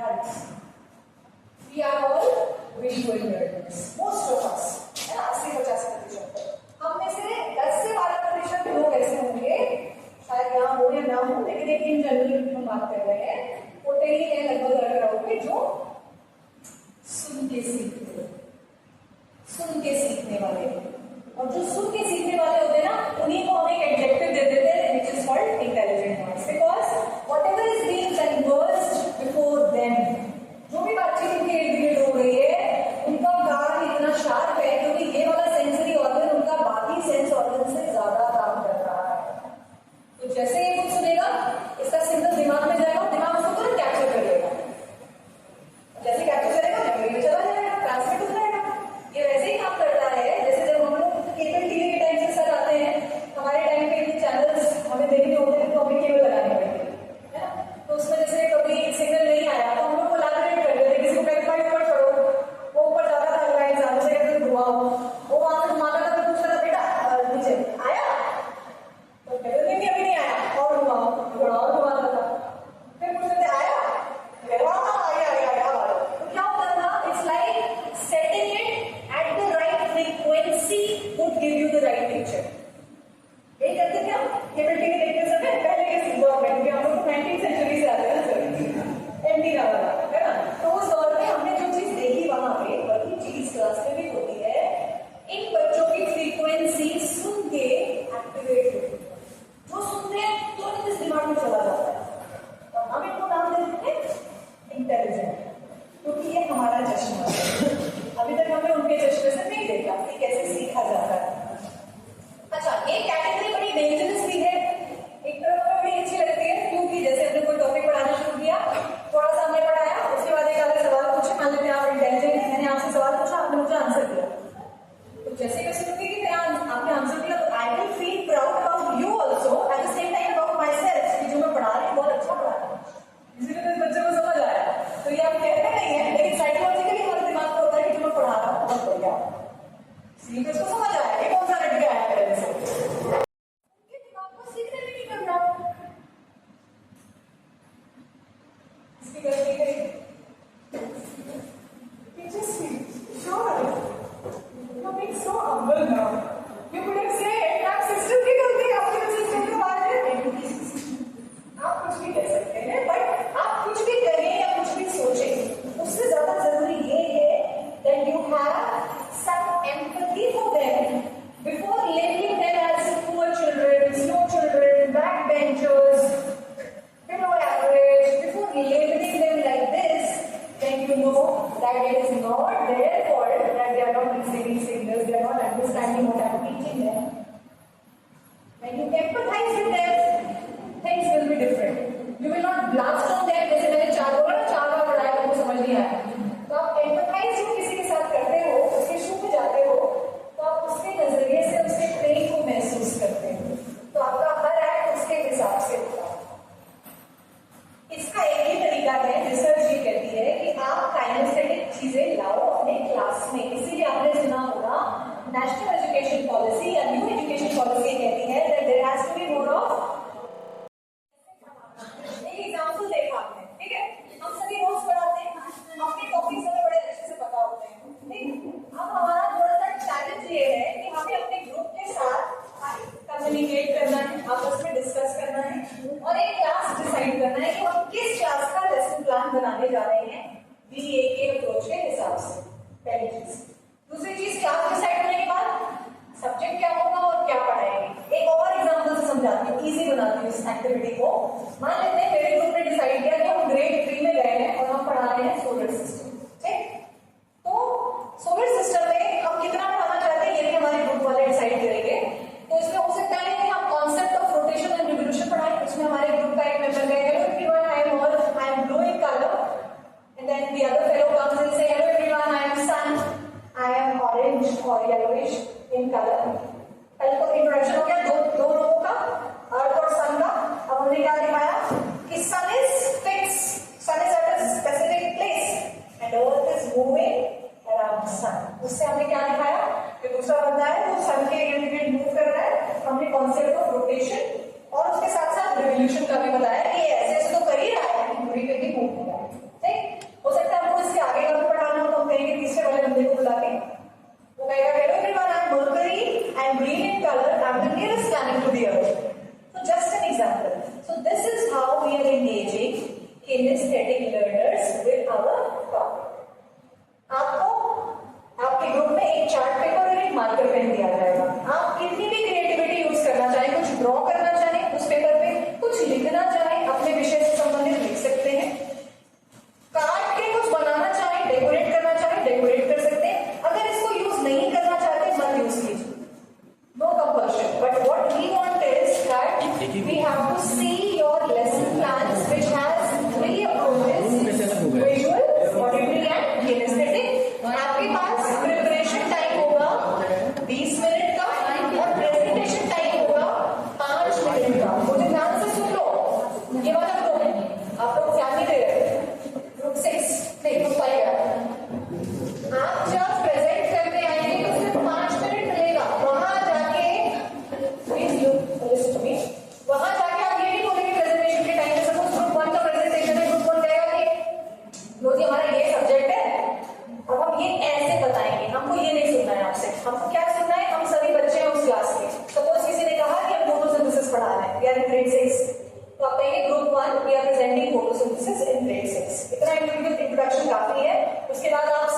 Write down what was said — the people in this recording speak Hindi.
adults. We are all visual learners. Most of us. है ना, 80-50%. हम में से 10 से 12% लोग ऐसे होंगे, शायद यहाँ हो या ना हो, लेकिन एक इन जनरल हम बात कर रहे हैं, होते ही है लगभग हर क्राउड में जो सुन के सीखने वाले, और जो सुन के सीखने वाले होते हैं ना, उन्हीं को हम एक एडजेक्टिव दे देते हैं which is called intelligent ones, because whatever is being conversed before them, जो भी बातचीत उनके इर्द गिर्द हो रही है, उनका कान इतना शार्प है क्योंकि ये वाला सेंसरी ऑर्गन उनका बाकी सेंस ऑर्गन से ज्यादा काम कर रहा है। तो जैसे ये कुछ सुनेगा, इसका सिग्नल दिमाग में जाएगा, दिमाग उसको तुरंत कैप्चर कर लेगा, जैसे कैप्चर करेगा मेमोरी में चला जाएगा, ट्रांसमिट हो जाएगा। ये वैसे ही काम करता है जैसे जब हम लोग केबल टीवी के टाइम से सर आते हैं, हमारे टाइम पे ये चैनल्स हमें देखने होते हैं तो हमें केबल लगाने पड़ते हैं, है ना। तो उसमें जैसे कभी सिग्नल नहीं आया तो हम लोग कोलैबोरेट कर रहे थे, किसी को कहते भाई ऊपर चढ़ो, वो ऊपर जाता था लाइन से, से कहते घुमाओ, वो वहां से घुमाता था, तो पूछता था बेटा नीचे आया, तो कहते थे अभी नहीं आया, और घुमाओ, थोड़ा और घुमाता था, फिर पूछते थे आया, तो क्या होता था, it's like setting it at the right frequency would give you the right picture. यही करते थे हम केबल टीवी देखते समय, पहले के गवर्नमेंट के हम लोग 19th सेंचुरी से आते हैं सर, एंटीना वाला, है ना। तो उस दौर में हमने जो चीज देखी वहां पे, वही चीज क्लास में भी होती है, इन बच्चों की फ्रीक्वेंसी सुन के एक्टिवेट होती है, जो सुनते हैं तुरंत इस दिमाग में चला जाता है, और हम इनको नाम देते हैं इंटेलिजेंट, क्योंकि ये हमारा चश्मा है। अभी तक हमने उनके चश्मे से नहीं देखा कि कैसे सीखा जाता है। अच्छा, एक कैटेगरी बड़ी डेंजरस भी है, एक तरफ में बड़ी अच्छी लगती है, क्योंकि जैसे हमने कोई टॉपिक पढ़ाना शुरू किया, थोड़ा सा हमने पढ़ाया, उसके बाद एक आधे सवाल पूछे, मान लेते हैं आप इंटेलिजेंट है, मैंने आपसे सवाल पूछा, आपने मुझे आंसर दिया, तो जैसे मैं सुनूंगी कि आपने आंसर दिया, तो I will feel proud about you also, at the same time about my self, कि जो मैं पढ़ा रही हूँ बहुत अच्छा पढ़ा रही हूँ, इसीलिए तो बच्चे को समझ आया। तो ये आप कहते नहीं है, लेकिन साइकोलॉजिकली हमारे दिमाग को होता है कि जो मैं पढ़ा रहा हूँ बहुत बढ़िया, इसलिए तो उसको समझ आया कि कौन सा रट गया है पहले से, उनके दिमाग को सीखने में नहीं करना, इसकी गलती करी sure, you're being so humble now. You could have said, आप सिस्टम की गलती है, आपके सिस्टम के बारे में आप कुछ भी कह सकते हैं, बट आप कुछ भी करें या कुछ भी सोचें, उससे ज्यादा जरूरी ये है that you have some empathy for them before labeling them as poor children, slow children, backbenchers, below average. Before labeling them like this, then you know that it is not their fault that they are not receiving signals, they are not understanding what I am teaching them. When you empathize with them, things will be different. You will not blast on them, जैसे मैंने 4 बार पढ़ाया, उनको समझ नहीं आया, तो आप empathize जो किसी के साथ करते हो, उसके शू में जाते हो, तो आप उसके नजरिए से उसके ट्रेन को महसूस करते हो, तो आपका हर एक्ट उसके हिसाब से होगा। इसका एक ही तरीका है, रिसर्च ये कहती है कि आप काइनेस्थेटिक चीजें लाओ अपने क्लास में, इसीलिए आपने सुना होगा नेशनल एजुकेशन पॉलिसी या न्यू एजुकेशन पॉलिसी कहती है that there has to be more of, एक एग्जाम्पल देखा आपने, ठीक है, हम सभी रोज पढ़ाते हैं, अपने टॉपिक्स हमें बड़े अच्छे से पता होते हैं, ठीक। अब हमारा थोड़ा सा चैलेंज ये है कि हमें अपने ग्रुप के साथ कम्युनिकेट करना है, आपस में डिस्कस करना है, और एक क्लास डिसाइड करना है कि हम किस क्लास का लेसन प्लान बनाने जा रहे हैं बीए के अप्रोच के हिसाब से, पहली चीज। दूसरी चीज, क्लास डिसाइड करने के बाद सब्जेक्ट क्या होगा और क्या पढ़ाएंगे। एक और एग्जाम्पल से समझाती हूँ, इजी बनाती हूँ इस एक्टिविटी को। मान लेते हैं मेरे ग्रुप ने डिसाइड किया कि हम ग्रेड 3 में गए हैं और हम पढ़ा रहे हैं सोलर सिस्टम, ठीक। तो सोलर सिस्टम में हम कितना पढ़ाना चाहते हैं ये भी हमारे ग्रुप वाले डिसाइड करेंगे। तो इसमें हो सकता है कि हम concept of rotation and revolution पढ़ाएं, उसमें हमारे ग्रुप का एक मेंबर कहेगा hello everyone I am blue in colour, and then the other fellow comes and say hello everyone I am sun, I am orange और येलोइश इन कलर। पहले तो इंट्रोडक्शन हो गया दो लोगों का, अर्थ और सन का। अब हमने क्या दिखाया कि sun is fix, sun is at a specific place and earth is moving around sun. उससे हमने क्या दिखाया कि दूसरा बंदा है वो सन के इर्द गिर्द मूव कर रहा है। हमने कॉन्सेप्ट ऑफ रोटेशन और उसके साथ साथ रिवोल्यूशन का भी बताया कि ऐसे ऐसे तो कर ही रहा है, पूरी पे भी मूव हो रहा है, ठीक। and green in color and the nearest planet to the Earth. So just an example. So this is how we are engaging kinesthetic learners with our topic. आपको आपके ग्रुप में एक चार्ट पेपर और एक मार्कर पेन दिया जाएगा. आप कितनी भी क्रिएटिविटी यूज करना चाहें, कुछ ड्रॉ करना चाहें उस पेपर पे, कुछ लिखना चाहें अपने विषय से संबंधित लिख सकते हैं, काट के कुछ बनाना चाहें, डेकोरेट करना चाहें डेकोरेट कर सकते हैं. अगर इसको यूज नहीं करना चाहते मत यूज कीजिए. No compulsion. But what we want is that we have to see your lesson plans which has three approaches: visual, auditory and kinesthetic. आपके पास प्रिपरेशन टाइम होगा 20 मिनट का और प्रेजेंटेशन टाइम होगा 5 मिनट का. मुझे ध्यान से सुन लो. ये वाला ग्रुप है, आप लोग ध्यान नहीं दे रहे. ग्रुप 6 नहीं, ग्रुप 5 है. आप जब प्रेजेंट करने आएंगे तो सिर्फ 5 मिनट मिलेगा. वहां जाके वहां जाके आप ये नहीं बोलेंगे प्रेजेंटेशन के टाइम में सपोज ग्रुप 1 का प्रेजेंटेशन है, ग्रुप 1 कहेगा कि लो जी हमारा ये सब्जेक्ट है, अब हम ये ऐसे बताएंगे. हमको ये नहीं सुनना है आपसे. हमको क्या सुनना है? हम सभी बच्चे हैं उस क्लास के. सपोज किसी ने कहा कि हम फोटोसिंथेसिस पढ़ा रहे हैं, वी आर इन ग्रेड 6, तो आप कहेंगे group 1 we are presenting photosynthesis in grade 6. इतना इंट्रोडक्शन काफी है. उसके बाद आप